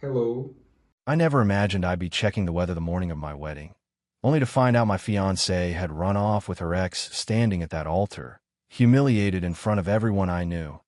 Hello. I never imagined I'd be checking the weather the morning of my wedding, only to find out my fiancée had run off with her ex standing at that altar, humiliated in front of everyone I knew.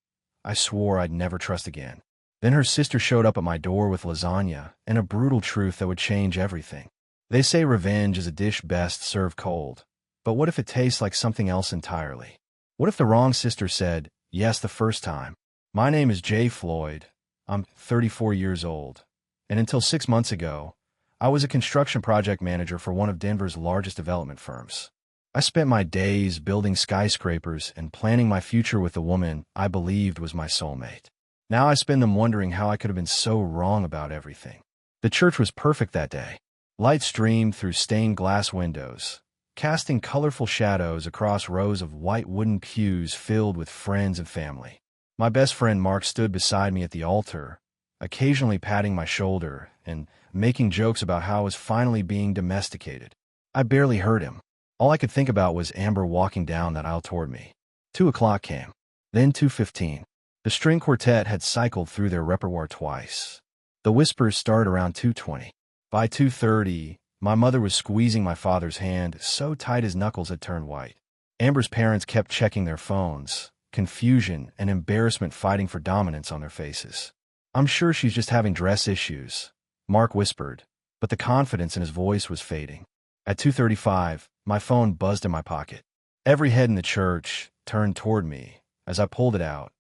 I swore I'd never trust again. Then her sister showed up at my door with lasagna and a brutal truth that would change everything. They say revenge is a dish best served cold, but what if it tastes like something else entirely? What if the wrong sister said yes the first time? My name is Jay Floyd. I'm 34 years old. And until 6 months ago, I was a construction project manager for one of Denver's largest development firms. I spent my days building skyscrapers and planning my future with the woman I believed was my soulmate. Now I spend them wondering how I could have been so wrong about everything. The church was perfect that day. Light streamed through stained glass windows, casting colorful shadows across rows of white wooden pews filled with friends and family. My best friend Mark stood beside me at the altar, occasionally patting my shoulder and making jokes about how I was finally being domesticated. I barely heard him. All I could think about was Amber walking down that aisle toward me. 2 o'clock came, then 2:15. The string quartet had cycled through their repertoire twice. The whispers started around 2:20. By 2:30, my mother was squeezing my father's hand so tight his knuckles had turned white. Amber's parents kept checking their phones, confusion and embarrassment fighting for dominance on their faces. "I'm sure she's just having dress issues," Mark whispered, but the confidence in his voice was fading. At 2:35, my phone buzzed in my pocket. Every head in the church turned toward me as I pulled it out,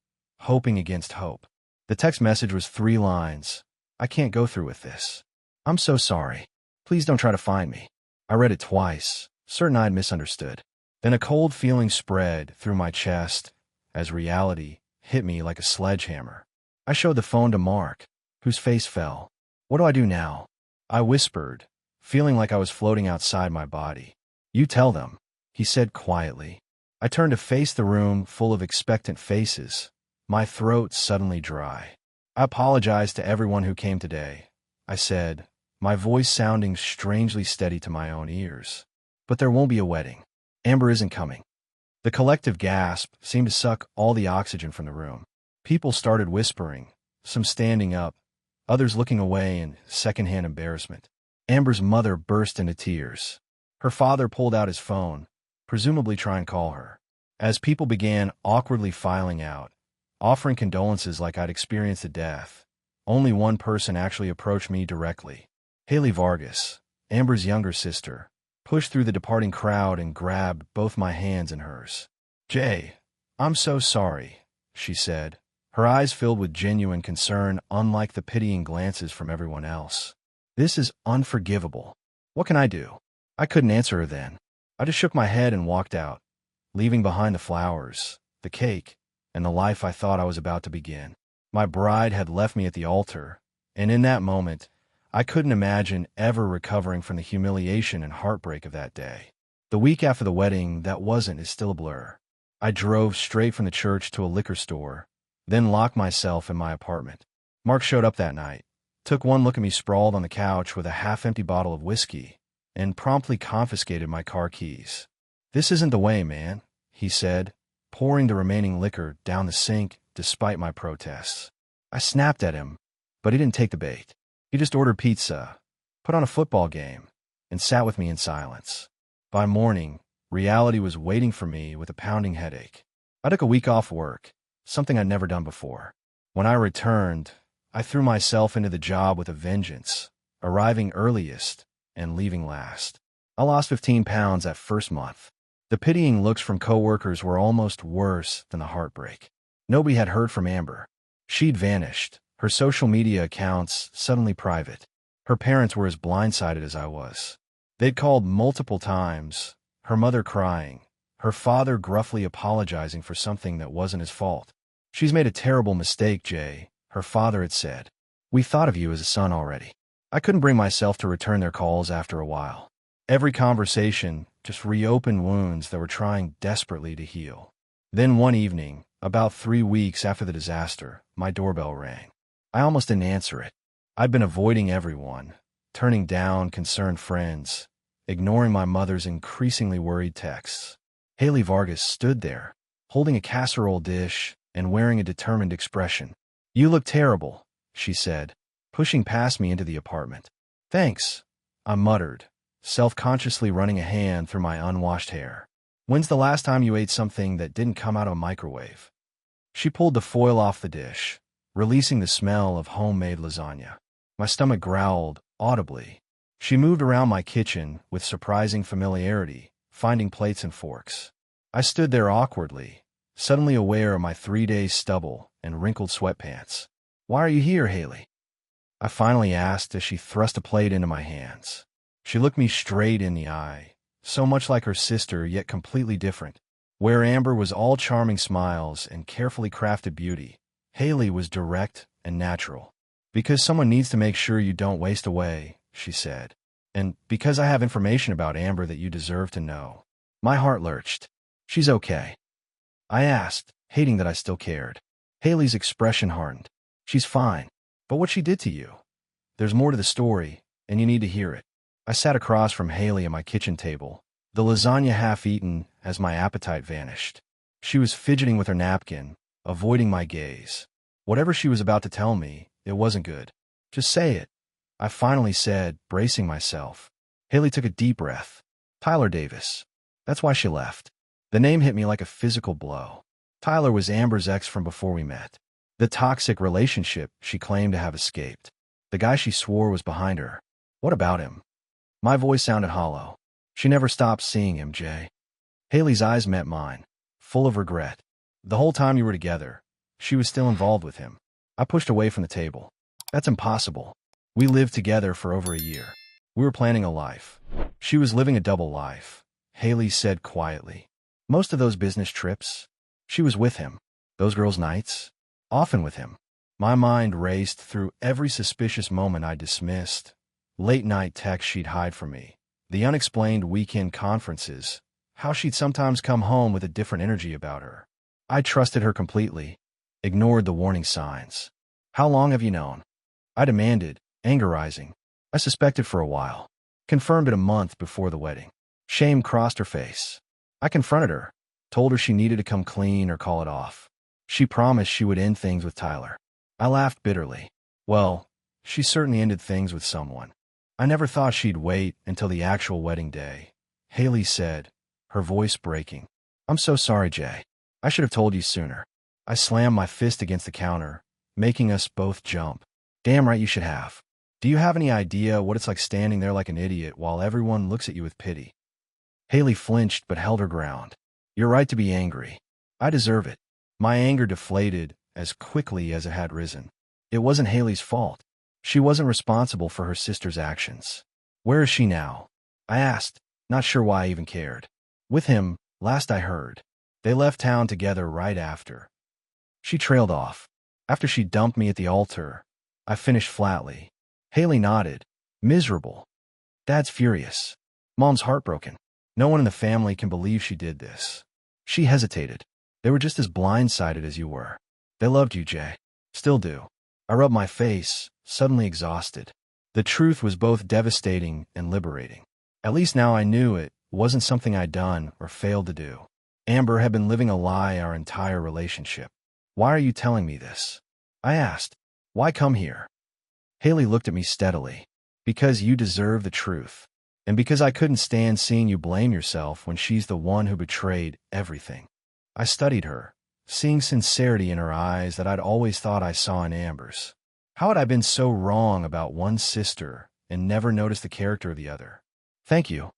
hoping against hope. The text message was 3 lines. "I can't go through with this. I'm so sorry. Please don't try to find me." I read it twice, certain I'd misunderstood. Then a cold feeling spread through my chest as reality hit me like a sledgehammer. I showed the phone to Mark, whose face fell. "What do I do now?" I whispered, feeling like I was floating outside my body. "You tell them," he said quietly. I turned to face the room full of expectant faces, my throat suddenly dry. "I apologize to everyone who came today," I said, my voice sounding strangely steady to my own ears. "But there won't be a wedding. Amber isn't coming." The collective gasp seemed to suck all the oxygen from the room. People started whispering, some standing up, others looking away in secondhand embarrassment. Amber's mother burst into tears. Her father pulled out his phone, presumably trying to call her. As people began awkwardly filing out, offering condolences like I'd experienced a death, only one person actually approached me directly. Haley Vargas, Amber's younger sister, pushed through the departing crowd and grabbed both my hands in hers. "Jay, I'm so sorry," she said, her eyes filled with genuine concern, unlike the pitying glances from everyone else. "This is unforgivable. What can I do?" I couldn't answer her then. I just shook my head and walked out, leaving behind the flowers, the cake, and the life I thought I was about to begin. My bride had left me at the altar, and in that moment, I couldn't imagine ever recovering from the humiliation and heartbreak of that day. The week after the wedding, that wasn't is still a blur. I drove straight from the church to a liquor store, then locked myself in my apartment. Mark showed up that night, took one look at me sprawled on the couch with a half-empty bottle of whiskey, and promptly confiscated my car keys. "This isn't the way, man," he said, pouring the remaining liquor down the sink despite my protests. I snapped at him, but he didn't take the bait. He just ordered pizza, put on a football game, and sat with me in silence. By morning, reality was waiting for me with a pounding headache. I took a week off work, something I'd never done before. When I returned, I threw myself into the job with a vengeance, arriving earliest and leaving last. I lost 15 pounds that first month. The pitying looks from coworkers were almost worse than the heartbreak. Nobody had heard from Amber. She'd vanished, her social media accounts suddenly private. Her parents were as blindsided as I was. They'd called multiple times, her mother crying, her father gruffly apologizing for something that wasn't his fault. "She's made a terrible mistake, Jay," her father had said. "We thought of you as a son already." I couldn't bring myself to return their calls after a while. Every conversation just reopened wounds that were trying desperately to heal. Then one evening, about 3 weeks after the disaster, my doorbell rang. I almost didn't answer it. I'd been avoiding everyone, turning down concerned friends, ignoring my mother's increasingly worried texts. Haley Vargas stood there, holding a casserole dish and wearing a determined expression. "You look terrible," she said. pushing past me into the apartment. "Thanks," I muttered, self-consciously running a hand through my unwashed hair. "When's the last time you ate something that didn't come out of a microwave?" She pulled the foil off the dish, releasing the smell of homemade lasagna. My stomach growled audibly. She moved around my kitchen with surprising familiarity, finding plates and forks. I stood there awkwardly, suddenly aware of my 3 days stubble and wrinkled sweatpants. "Why are you here, Haley?" I finally asked as she thrust a plate into my hands. She looked me straight in the eye, so much like her sister, yet completely different. Where Amber was all charming smiles and carefully crafted beauty, Haley was direct and natural. "Because someone needs to make sure you don't waste away," she said. "And because I have information about Amber that you deserve to know." My heart lurched. "She's okay?" I asked, hating that I still cared. Haley's expression hardened. "She's fine. But what she did to you? There's more to the story, and you need to hear it." I sat across from Haley at my kitchen table, the lasagna half-eaten as my appetite vanished. She was fidgeting with her napkin, avoiding my gaze. Whatever she was about to tell me, it wasn't good. "Just say it," I finally said, bracing myself. Haley took a deep breath. "Tyler Davis. That's why she left." The name hit me like a physical blow. Tyler was Amber's ex from before we met. The toxic relationship she claimed to have escaped. The guy she swore was behind her. What about him? My voice sounded hollow. "She never stopped seeing him, Jay." Haley's eyes met mine, full of regret. "The whole time you were together, she was still involved with him." I pushed away from the table. "That's impossible. We lived together for over a year. We were planning a life." "She was living a double life," Haley said quietly. "Most of those business trips, she was with him. Those girls' nights, often with him." My mind raced through every suspicious moment I dismissed. Late-night texts she'd hide from me. The unexplained weekend conferences. How she'd sometimes come home with a different energy about her. I trusted her completely, ignored the warning signs. "How long have you known?" I demanded, anger rising. "I suspected for a while. Confirmed it a month before the wedding." Shame crossed her face. I confronted her, told her she needed to come clean or call it off. She promised she would end things with Tyler. I laughed bitterly. Well, she certainly ended things with someone. "I never thought she'd wait until the actual wedding day," Haley said, her voice breaking. "I'm so sorry, Jay. I should have told you sooner." I slammed my fist against the counter, making us both jump. "Damn right you should have. Do you have any idea what it's like standing there like an idiot while everyone looks at you with pity?" Haley flinched but held her ground. "You're right to be angry. I deserve it." My anger deflated as quickly as it had risen. It wasn't Haley's fault. She wasn't responsible for her sister's actions. "Where is she now?" I asked, not sure why I even cared. "With him, last I heard. They left town together right after." She trailed off. "After she dumped me at the altar," I finished flatly. Haley nodded. "Miserable. Dad's furious. Mom's heartbroken. No one in the family can believe she did this." She hesitated. "They were just as blindsided as you were. They loved you, Jay. Still do." I rubbed my face, suddenly exhausted. The truth was both devastating and liberating. At least now I knew it wasn't something I'd done or failed to do. Amber had been living a lie our entire relationship. "Why are you telling me this?" I asked. "Why come here?" Haley looked at me steadily. "Because you deserve the truth. And because I couldn't stand seeing you blame yourself when she's the one who betrayed everything." I studied her, seeing sincerity in her eyes that I'd always thought I saw in Amber's. How had I been so wrong about one sister and never noticed the character of the other? "Thank you,"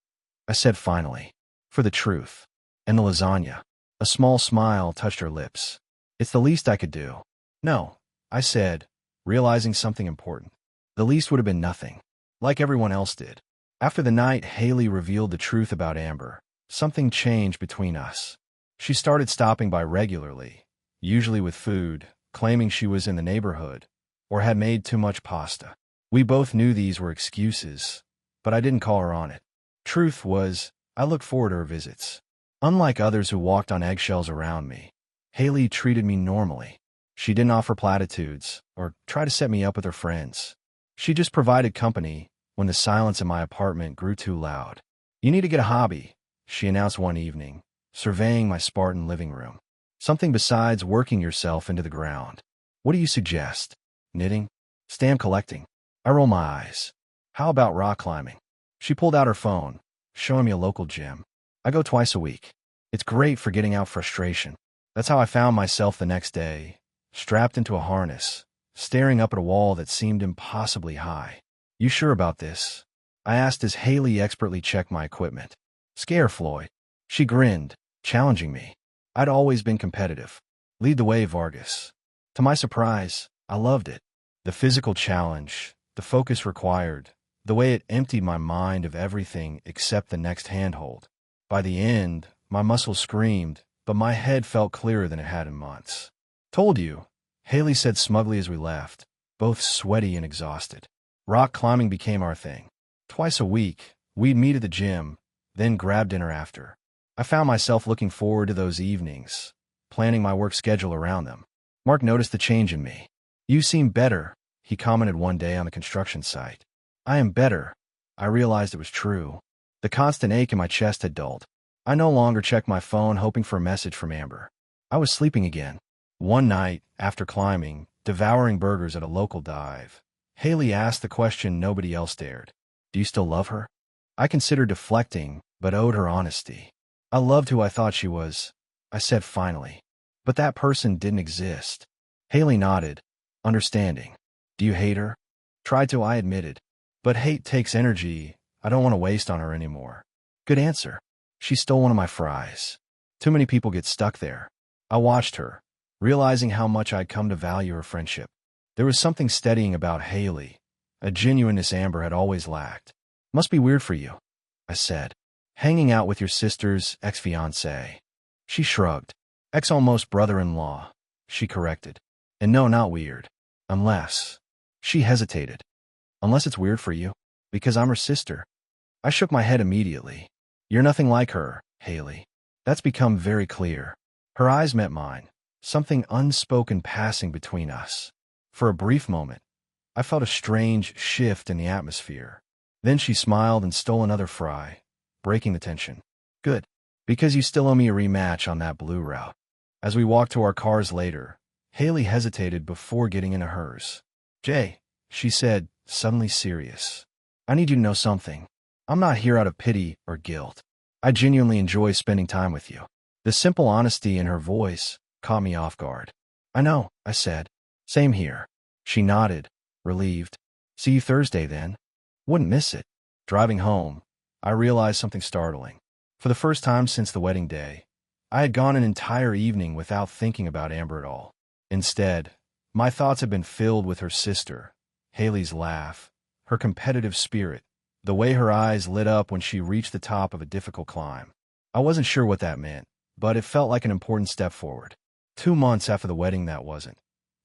I said finally, "for the truth. And the lasagna." A small smile touched her lips. "It's the least I could do." "No," I said, realizing something important. "The least would have been nothing. Like everyone else did." After the night Haley revealed the truth about Amber, something changed between us. She started stopping by regularly, usually with food, claiming she was in the neighborhood or had made too much pasta. We both knew these were excuses, but I didn't call her on it. Truth was, I looked forward to her visits. Unlike others who walked on eggshells around me, Haley treated me normally. She didn't offer platitudes or try to set me up with her friends. She just provided company when the silence in my apartment grew too loud. "You need to get a hobby," she announced one evening, surveying my Spartan living room. "Something besides working yourself into the ground." "What do you suggest?" "Knitting?" Stamp collecting. I roll my eyes. How about rock climbing? She pulled out her phone, showing me a local gym. I go twice a week. It's great for getting out frustration. That's how I found myself the next day, strapped into a harness, staring up at a wall that seemed impossibly high. You sure about this? I asked as Haley expertly checked my equipment. Scare Floyd. She grinned, challenging me. I'd always been competitive. Lead the way, Vargas. To my surprise, I loved it. The physical challenge, the focus required, the way it emptied my mind of everything except the next handhold. By the end, my muscles screamed, but my head felt clearer than it had in months. Told you, Haley said smugly as we left, both sweaty and exhausted. Rock climbing became our thing. Twice a week, we'd meet at the gym, then grab dinner after. I found myself looking forward to those evenings, planning my work schedule around them. Mark noticed the change in me. You seem better, he commented one day on the construction site. I am better. I realized it was true. The constant ache in my chest had dulled. I no longer checked my phone hoping for a message from Amber. I was sleeping again. One night, after climbing, devouring burgers at a local dive, Haley asked the question nobody else dared. Do you still love her? I considered deflecting, but owed her honesty. I loved who I thought she was, I said finally. But that person didn't exist. Haley nodded, understanding. Do you hate her? Tried to, I admitted. But hate takes energy I don't want to waste on her anymore. Good answer. She stole one of my fries. Too many people get stuck there. I watched her, realizing how much I'd come to value her friendship. There was something steadying about Haley, a genuineness Amber had always lacked. Must be weird for you, I said. Hanging out with your sister's ex-fiancé. She shrugged. Ex-almost brother-in-law, she corrected. And no, not weird. Unless. She hesitated. Unless it's weird for you, because I'm her sister. I shook my head immediately. You're nothing like her, Haley. That's become very clear. Her eyes met mine, something unspoken passing between us. For a brief moment, I felt a strange shift in the atmosphere. Then she smiled and stole another fry, breaking the tension. Good, because you still owe me a rematch on that blue route. As we walked to our cars later, Haley hesitated before getting into hers. Jay, she said, suddenly serious. I need you to know something. I'm not here out of pity or guilt. I genuinely enjoy spending time with you. The simple honesty in her voice caught me off guard. I know, I said. Same here. She nodded, relieved. See you Thursday then. Wouldn't miss it. Driving home, I realized something startling. For the first time since the wedding day, I had gone an entire evening without thinking about Amber at all. Instead, my thoughts had been filled with her sister, Haley's laugh, her competitive spirit, the way her eyes lit up when she reached the top of a difficult climb. I wasn't sure what that meant, but it felt like an important step forward. 2 months after the wedding, that wasn't.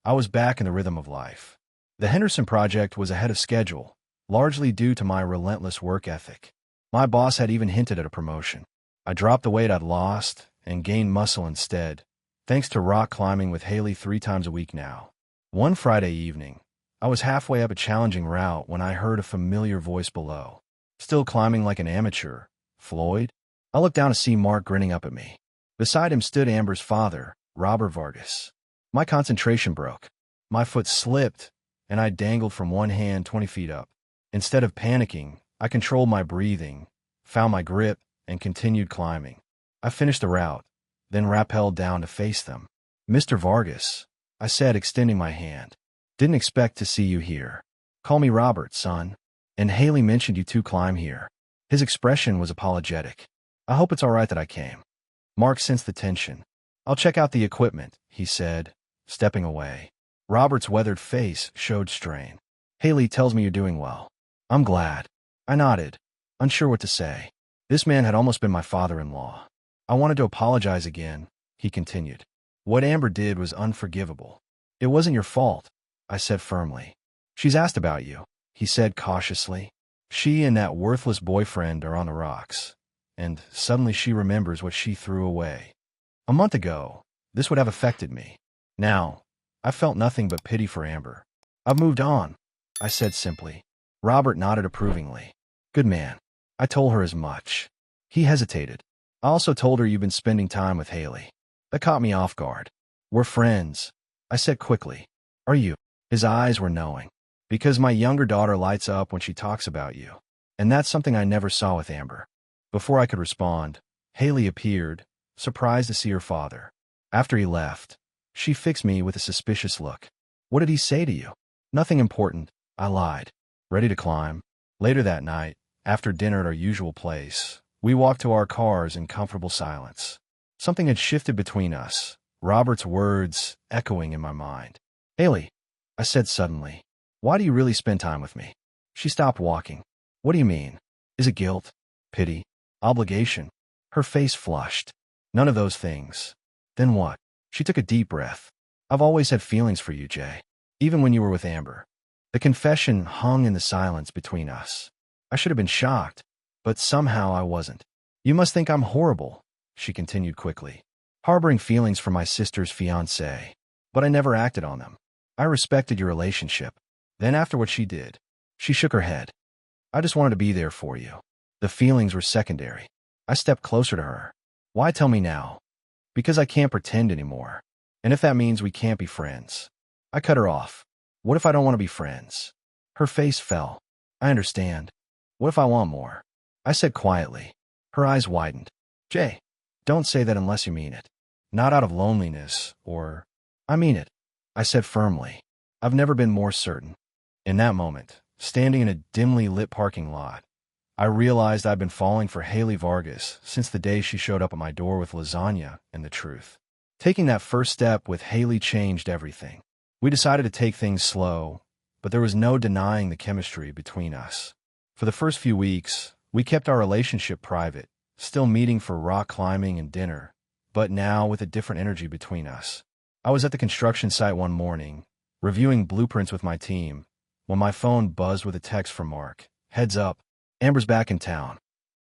I was back in the rhythm of life. The Henderson project was ahead of schedule, largely due to my relentless work ethic. My boss had even hinted at a promotion. I dropped the weight I'd lost and gained muscle instead, thanks to rock climbing with Haley 3 times a week now. One Friday evening, I was halfway up a challenging route when I heard a familiar voice below. Still climbing like an amateur, Floyd? I looked down to see Mark grinning up at me. Beside him stood Amber's father, Robert Vargas. My concentration broke. My foot slipped, and I dangled from one hand 20 feet up. Instead of panicking, I controlled my breathing, found my grip, and continued climbing. I finished the route, then rappelled down to face them. Mr. Vargas, I said, extending my hand. Didn't expect to see you here. Call me Robert, son. And Haley mentioned you two climb here. His expression was apologetic. I hope it's all right that I came. Mark sensed the tension. I'll check out the equipment, he said, stepping away. Robert's weathered face showed strain. Haley tells me you're doing well. I'm glad. I nodded, unsure what to say. This man had almost been my father-in-law. I wanted to apologize again, he continued. What Amber did was unforgivable. It wasn't your fault, I said firmly. She's asked about you, he said cautiously. She and that worthless boyfriend are on the rocks. And suddenly she remembers what she threw away. A month ago, this would have affected me. Now, I felt nothing but pity for Amber. I've moved on, I said simply. Robert nodded approvingly. Good man. I told her as much. He hesitated. I also told her you've been spending time with Haley. That caught me off guard. We're friends, I said quickly. Are you? His eyes were knowing. Because my younger daughter lights up when she talks about you. And that's something I never saw with Amber. Before I could respond, Haley appeared, surprised to see her father. After he left, she fixed me with a suspicious look. What did he say to you? Nothing important, I lied. Ready to climb. Later that night, after dinner at our usual place, we walked to our cars in comfortable silence. Something had shifted between us, Robert's words echoing in my mind. Haley, I said suddenly, why do you really spend time with me? She stopped walking. What do you mean? Is it guilt? Pity? Obligation? Her face flushed. None of those things. Then what? She took a deep breath. I've always had feelings for you, Jay. Even when you were with Amber. The confession hung in the silence between us. I should have been shocked, but somehow I wasn't. You must think I'm horrible, she continued quickly, harboring feelings for my sister's fiancé. But I never acted on them. I respected your relationship. Then after what she did, she shook her head. I just wanted to be there for you. The feelings were secondary. I stepped closer to her. Why tell me now? Because I can't pretend anymore. And if that means we can't be friends. I cut her off. What if I don't want to be friends? Her face fell. I understand. What if I want more? I said quietly. Her eyes widened. Jay, don't say that unless you mean it. Not out of loneliness, or... I mean it, I said firmly. I've never been more certain. In that moment, standing in a dimly lit parking lot, I realized I'd been falling for Haley Vargas since the day she showed up at my door with lasagna and the truth. Taking that first step with Haley changed everything. We decided to take things slow, but there was no denying the chemistry between us. For the first few weeks, we kept our relationship private, still meeting for rock climbing and dinner, but now with a different energy between us. I was at the construction site one morning, reviewing blueprints with my team, when my phone buzzed with a text from Mark. Heads up, Amber's back in town.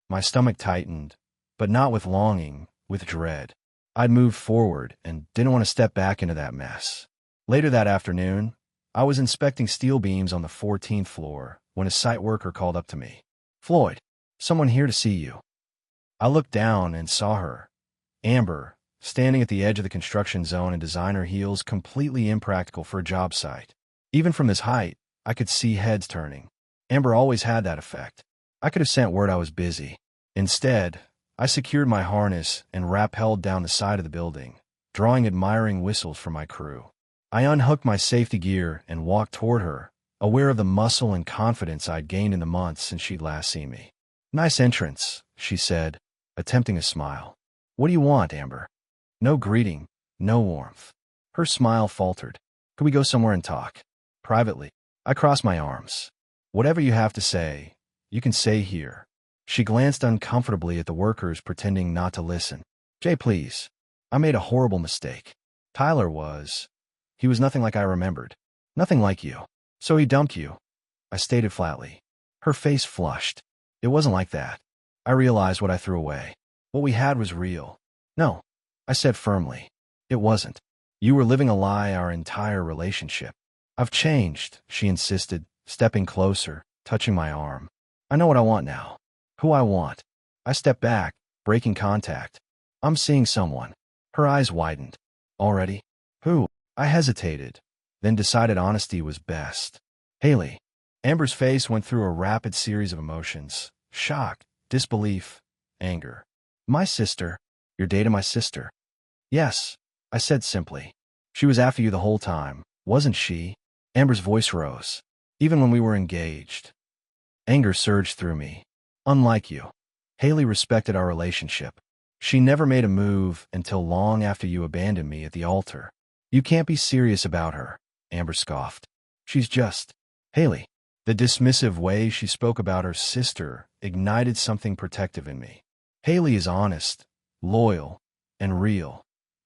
My stomach tightened, but not with longing, with dread. I'd moved forward and didn't want to step back into that mess. Later that afternoon, I was inspecting steel beams on the 14th floor when a site worker called up to me. Floyd, someone here to see you. I looked down and saw her, Amber, standing at the edge of the construction zone in designer heels, completely impractical for a job site. Even from this height, I could see heads turning. Amber always had that effect. I could have sent word I was busy. Instead, I secured my harness and rappelled down the side of the building, drawing admiring whistles from my crew. I unhooked my safety gear and walked toward her, aware of the muscle and confidence I'd gained in the months since she'd last seen me. Nice entrance, she said, attempting a smile. What do you want, Amber? No greeting, no warmth. Her smile faltered. Could we go somewhere and talk? Privately. I crossed my arms. Whatever you have to say, you can say here. She glanced uncomfortably at the workers, pretending not to listen. Jay, please. I made a horrible mistake. Tyler was... He was nothing like I remembered. Nothing like you. So he dumped you. I stated flatly. Her face flushed. It wasn't like that. I realized what I threw away. What we had was real. No, I said firmly. It wasn't. You were living a lie our entire relationship. I've changed, she insisted, stepping closer, touching my arm. I know what I want now. Who I want. I stepped back, breaking contact. I'm seeing someone. Her eyes widened. Already? Who? I hesitated, then decided honesty was best. Haley. Amber's face went through a rapid series of emotions. Shock, disbelief, anger. My sister. You're dating my sister? Yes, I said simply. She was after you the whole time, wasn't she? Amber's voice rose. Even when we were engaged. Anger surged through me. Unlike you. Haley respected our relationship. She never made a move until long after you abandoned me at the altar. You can't be serious about her, Amber scoffed. She's just... Haley. The dismissive way she spoke about her sister ignited something protective in me. Haley is honest, loyal, and real.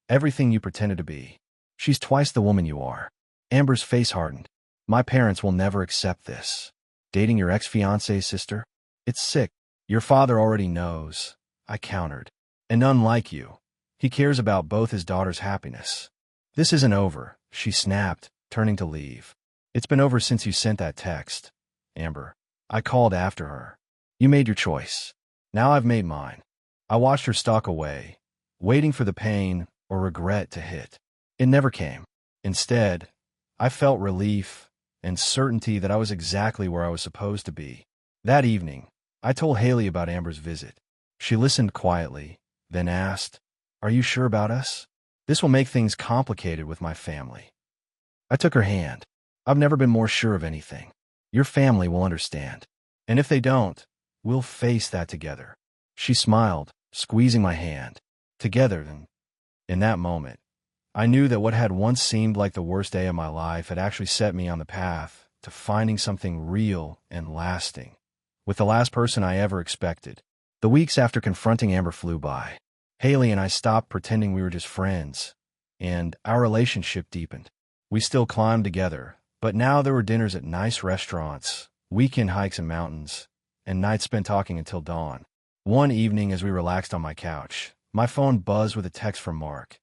Everything you pretended to be. She's twice the woman you are. Amber's face hardened. My parents will never accept this. Dating your ex-fiancé's sister? It's sick. Your father already knows, I countered. And unlike you, he cares about both his daughter's happiness. This isn't over, she snapped, turning to leave. It's been over since you sent that text, Amber. I called after her. You made your choice. Now I've made mine. I watched her stalk away, waiting for the pain or regret to hit. It never came. Instead, I felt relief, and certainty that I was exactly where I was supposed to be. That evening, I told Haley about Amber's visit. She listened quietly, then asked, "Are you sure about us? This will make things complicated with my family." I took her hand. "I've never been more sure of anything. Your family will understand. And if they don't, we'll face that together." She smiled, squeezing my hand. Together, and in that moment, I knew that what had once seemed like the worst day of my life had actually set me on the path to finding something real and lasting, with the last person I ever expected. The weeks after confronting Amber flew by. Haley and I stopped pretending we were just friends, and our relationship deepened. We still climbed together, but now there were dinners at nice restaurants, weekend hikes in mountains, and nights spent talking until dawn. One evening, as we relaxed on my couch, my phone buzzed with a text from Mark.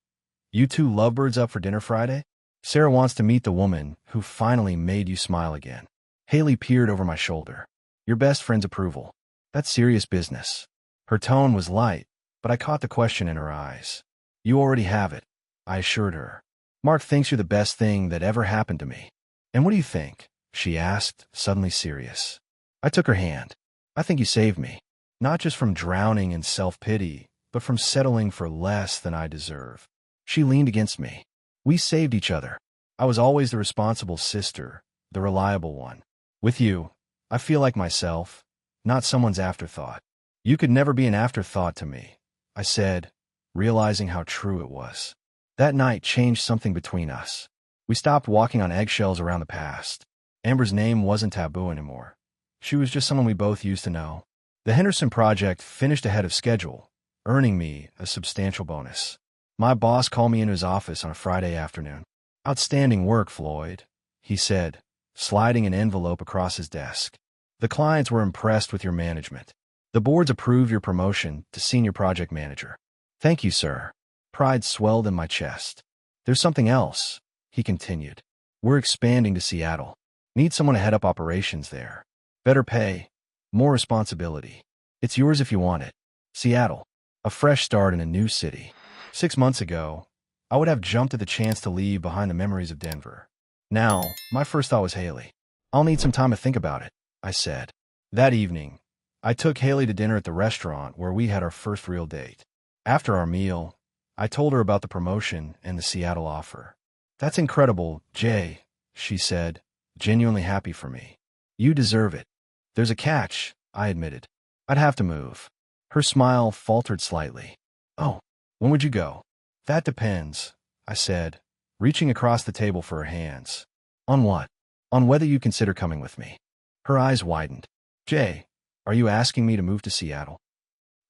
"You two lovebirds up for dinner Friday? Sarah wants to meet the woman who finally made you smile again." Haley peered over my shoulder. "Your best friend's approval. That's serious business." Her tone was light, but I caught the question in her eyes. "You already have it," I assured her. "Mark thinks you're the best thing that ever happened to me." "And what do you think?" she asked, suddenly serious. I took her hand. "I think you saved me. Not just from drowning in self-pity, but from settling for less than I deserve." She leaned against me. "We saved each other. I was always the responsible sister, the reliable one. With you, I feel like myself, not someone's afterthought." "You could never be an afterthought to me," I said, realizing how true it was. That night changed something between us. We stopped walking on eggshells around the past. Amber's name wasn't taboo anymore. She was just someone we both used to know. The Henderson project finished ahead of schedule, earning me a substantial bonus. My boss called me into his office on a Friday afternoon. "Outstanding work, Floyd," he said, sliding an envelope across his desk. "The clients were impressed with your management. The board's approved your promotion to senior project manager." "Thank you, sir." Pride swelled in my chest. "There's something else," he continued. "We're expanding to Seattle. Need someone to head up operations there. Better pay, more responsibility. It's yours if you want it." Seattle, a fresh start in a new city. 6 months ago, I would have jumped at the chance to leave behind the memories of Denver. Now, my first thought was Haley. "I'll need some time to think about it," I said. That evening, I took Haley to dinner at the restaurant where we had our first real date. After our meal, I told her about the promotion and the Seattle offer. "That's incredible, Jay," she said, genuinely happy for me. "You deserve it." "There's a catch," I admitted. "I'd have to move." Her smile faltered slightly. "Oh, when would you go?" "That depends," I said, reaching across the table for her hands. "On what?" "On whether you consider coming with me." Her eyes widened. "Jay, are you asking me to move to Seattle?"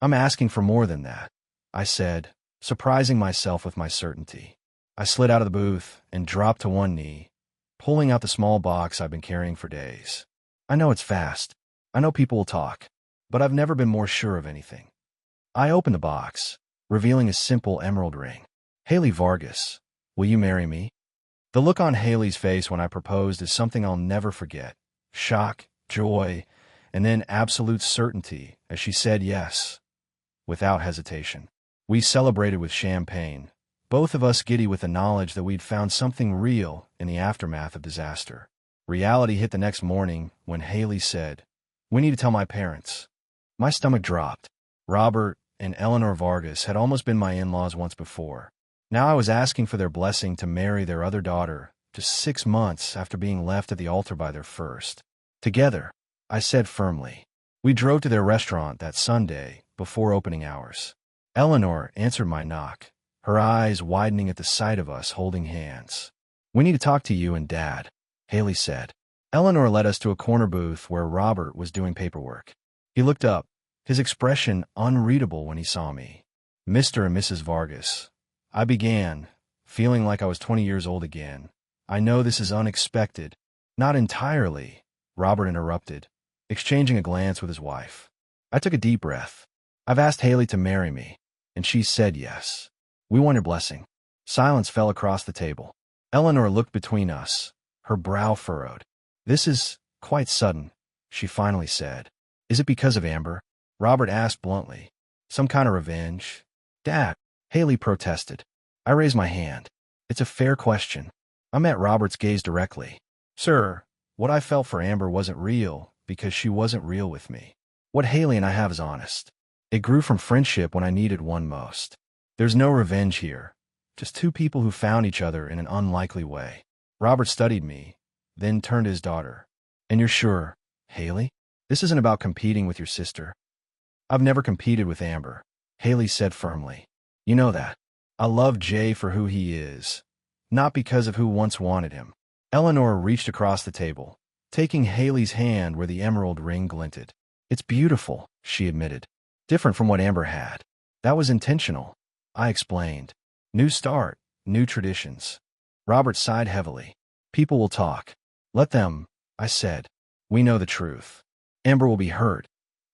"I'm asking for more than that," I said, surprising myself with my certainty. I slid out of the booth and dropped to one knee, pulling out the small box I've been carrying for days. "I know it's fast. I know people will talk, but I've never been more sure of anything." I opened the box, revealing a simple emerald ring. "Haley Vargas, will you marry me?" The look on Haley's face when I proposed is something I'll never forget. Shock, joy, and then absolute certainty as she said yes, without hesitation. We celebrated with champagne, both of us giddy with the knowledge that we'd found something real in the aftermath of disaster. Reality hit the next morning when Haley said, "We need to tell my parents." My stomach dropped. Robert and Eleanor Vargas had almost been my in-laws once before. Now I was asking for their blessing to marry their other daughter just 6 months after being left at the altar by their first. "Together," I said firmly. We drove to their restaurant that Sunday before opening hours. Eleanor answered my knock, her eyes widening at the sight of us holding hands. "We need to talk to you and Dad," Haley said. Eleanor led us to a corner booth where Robert was doing paperwork. He looked up, his expression unreadable when he saw me. "Mr. and Mrs. Vargas," I began, feeling like I was 20 years old again. "I know this is unexpected." "Not entirely," Robert interrupted, exchanging a glance with his wife. I took a deep breath. "I've asked Haley to marry me, and she said yes. We want your blessing." Silence fell across the table. Eleanor looked between us, her brow furrowed. "This is quite sudden," she finally said. "Is it because of Amber?" Robert asked bluntly. "Some kind of revenge?" "Dad," Haley protested. I raised my hand. "It's a fair question." I met Robert's gaze directly. "Sir, What I felt for Amber wasn't real because she wasn't real with me. What Haley and I have is honest. It grew from friendship when I needed one most. There's no revenge here, just two people who found each other in an unlikely way. Robert studied me, then turned to his daughter. And you're sure, Haley? This isn't about competing with your sister. I've never competed with Amber, Haley said firmly. You know that. I love Jay for who he is, not because of who once wanted him. Eleanor reached across the table, taking Haley's hand where the emerald ring glinted. It's beautiful, she admitted. Different from what Amber had. That was intentional, I explained. New start, new traditions. Robert sighed heavily. People will talk. Let them, I said. We know the truth. Amber will be hurt,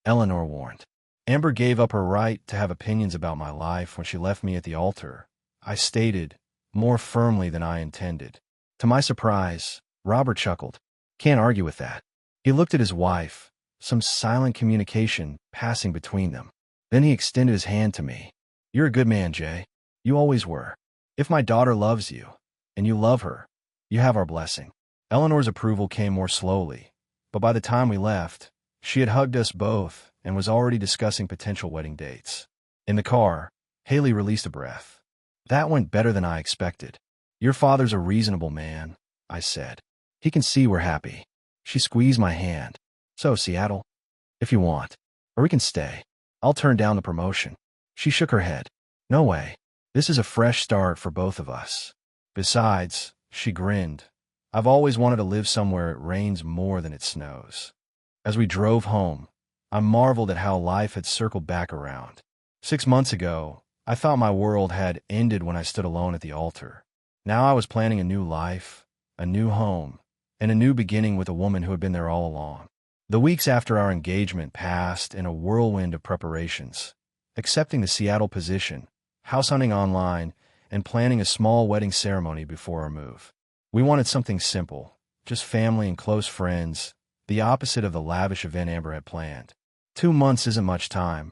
Eleanor warned. Amber gave up her right to have opinions about my life when she left me at the altar, I stated, more firmly than I intended. To my surprise, Robert chuckled. Can't argue with that. He looked at his wife, some silent communication passing between them. Then he extended his hand to me. You're a good man, Jay. You always were. If my daughter loves you, and you love her, you have our blessing. Eleanor's approval came more slowly, but by the time we left, she had hugged us both and was already discussing potential wedding dates. In the car, Haley released a breath. That went better than I expected. Your father's a reasonable man, I said. He can see we're happy. She squeezed my hand. So, Seattle? If you want. Or we can stay. I'll turn down the promotion. She shook her head. No way. This is a fresh start for both of us. Besides, she grinned, I've always wanted to live somewhere it rains more than it snows. As we drove home, I marveled at how life had circled back around. 6 months ago, I thought my world had ended when I stood alone at the altar. Now I was planning a new life, a new home, and a new beginning with a woman who had been there all along. The weeks after our engagement passed in a whirlwind of preparations, accepting the Seattle position, house hunting online, and planning a small wedding ceremony before our move. We wanted something simple, just family and close friends, the opposite of the lavish event Amber had planned. 2 months isn't much time,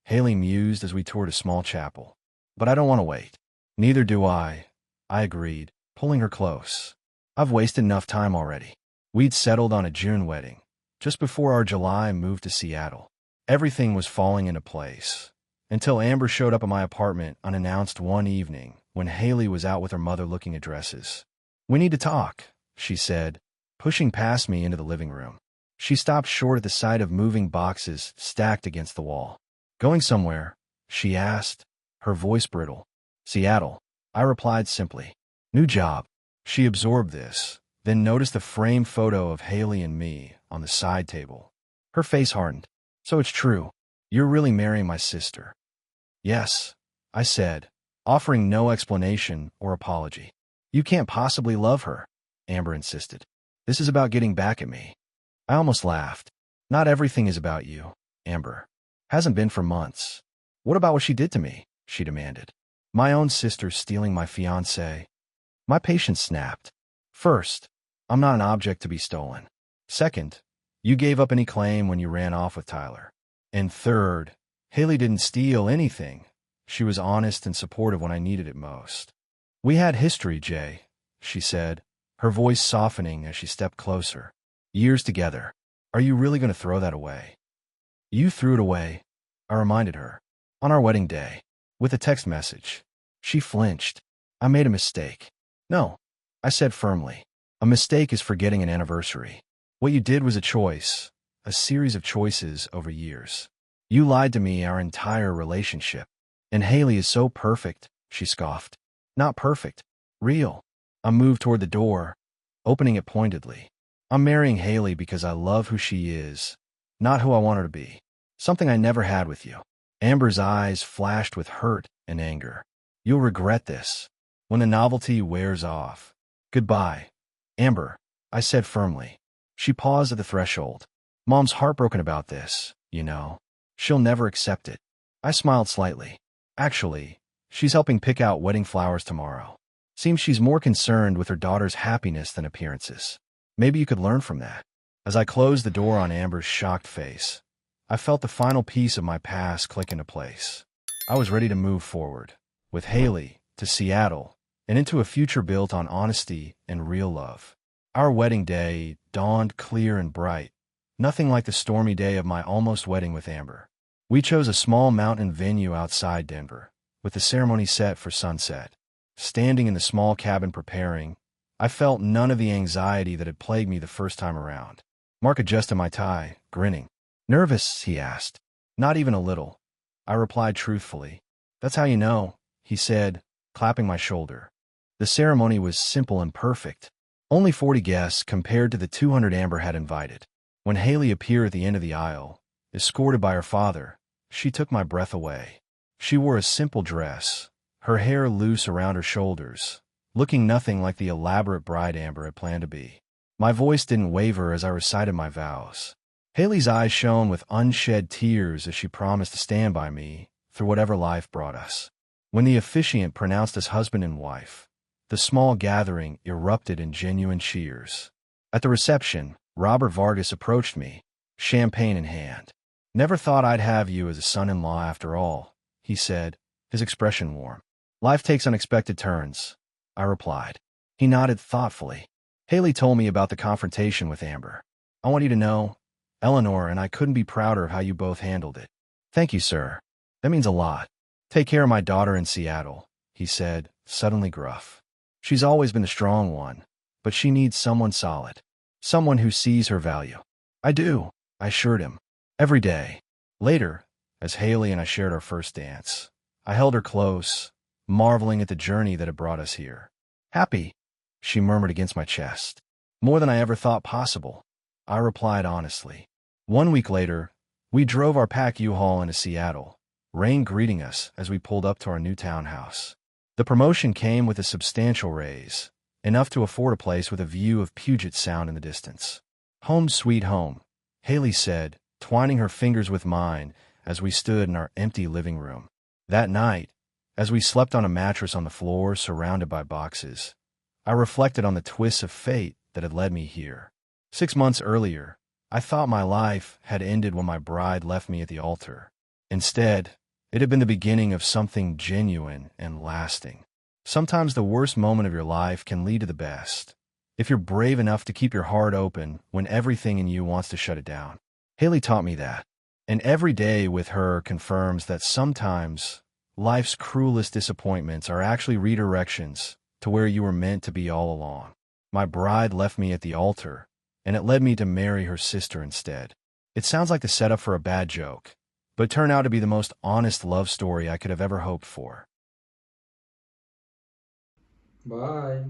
Haley mused as we toured a small chapel. But I don't want to wait. Neither do I agreed, pulling her close. I've wasted enough time already. We'd settled on a June wedding, just before our July move to Seattle. Everything was falling into place, until Amber showed up at my apartment unannounced one evening when Haley was out with her mother looking at dresses. We need to talk, she said, pushing past me into the living room. She stopped short at the sight of moving boxes stacked against the wall. Going somewhere? She asked, her voice brittle. Seattle, I replied simply. New job. She absorbed this, then noticed the framed photo of Haley and me on the side table. Her face hardened. So it's true. You're really marrying my sister. Yes, I said, offering no explanation or apology. You can't possibly love her, Amber insisted. This is about getting back at me. I almost laughed. Not everything is about you, Amber. Hasn't been for months. What about what she did to me? She demanded. My own sister stealing my fiancé. My patience snapped. First, I'm not an object to be stolen. Second, you gave up any claim when you ran off with Tyler. And third, Haley didn't steal anything. She was honest and supportive when I needed it most. We had history, Jay, she said, her voice softening as she stepped closer. Years together. Are you really going to throw that away? You threw it away, I reminded her. On our wedding day. With a text message. She flinched. I made a mistake. No, I said firmly. A mistake is forgetting an anniversary. What you did was a choice, a series of choices over years. You lied to me our entire relationship. And Haley is so perfect, she scoffed. Not perfect. Real. I moved toward the door, opening it pointedly. I'm marrying Haley because I love who she is, not who I want her to be. Something I never had with you. Amber's eyes flashed with hurt and anger. You'll regret this. When the novelty wears off. Goodbye, Amber, I said firmly. She paused at the threshold. Mom's heartbroken about this, you know. She'll never accept it. I smiled slightly. Actually, she's helping pick out wedding flowers tomorrow. Seems she's more concerned with her daughter's happiness than appearances. Maybe you could learn from that. As I closed the door on Amber's shocked face, I felt the final piece of my past click into place. I was ready to move forward, with Haley, to Seattle, and into a future built on honesty and real love. Our wedding day dawned clear and bright, nothing like the stormy day of my almost wedding with Amber. We chose a small mountain venue outside Denver, with the ceremony set for sunset. Standing in the small cabin preparing, I felt none of the anxiety that had plagued me the first time around. Mark adjusted my tie, grinning. "Nervous?" he asked. "Not even a little," I replied truthfully. "That's how you know," he said, clapping my shoulder. The ceremony was simple and perfect. Only 40 guests compared to the 200 Amber had invited. When Haley appeared at the end of the aisle, escorted by her father, she took my breath away. She wore a simple dress, her hair loose around her shoulders, looking nothing like the elaborate bride Amber had planned to be. My voice didn't waver as I recited my vows. Haley's eyes shone with unshed tears as she promised to stand by me through whatever life brought us. When the officiant pronounced us husband and wife, the small gathering erupted in genuine cheers. At the reception, Robert Vargas approached me, champagne in hand. "Never thought I'd have you as a son-in-law after all," he said, his expression warm. "Life takes unexpected turns," I replied. He nodded thoughtfully. "Haley told me about the confrontation with Amber. I want you to know, Eleanor and I couldn't be prouder of how you both handled it." "Thank you, sir. That means a lot. Take care of my daughter in Seattle," he said, suddenly gruff. "She's always been the strong one, but she needs someone solid. Someone who sees her value." "I do," I assured him. "Every day." Later, as Haley and I shared our first dance, I held her close, marveling at the journey that had brought us here. "Happy," she murmured against my chest. "More than I ever thought possible," I replied honestly. 1 week later, we drove our pack U-Haul into Seattle, rain greeting us as we pulled up to our new townhouse. The promotion came with a substantial raise, enough to afford a place with a view of Puget Sound in the distance. "Home sweet home," Haley said, twining her fingers with mine as we stood in our empty living room. That night, as we slept on a mattress on the floor surrounded by boxes, I reflected on the twists of fate that had led me here. 6 months earlier, I thought my life had ended when my bride left me at the altar. Instead, it had been the beginning of something genuine and lasting. Sometimes the worst moment of your life can lead to the best, if you're brave enough to keep your heart open when everything in you wants to shut it down. Haley taught me that, and every day with her confirms that sometimes life's cruelest disappointments are actually redirections to where you were meant to be all along. My bride left me at the altar, and it led me to marry her sister instead. It sounds like the setup for a bad joke, but it turned out to be the most honest love story I could have ever hoped for. Bye.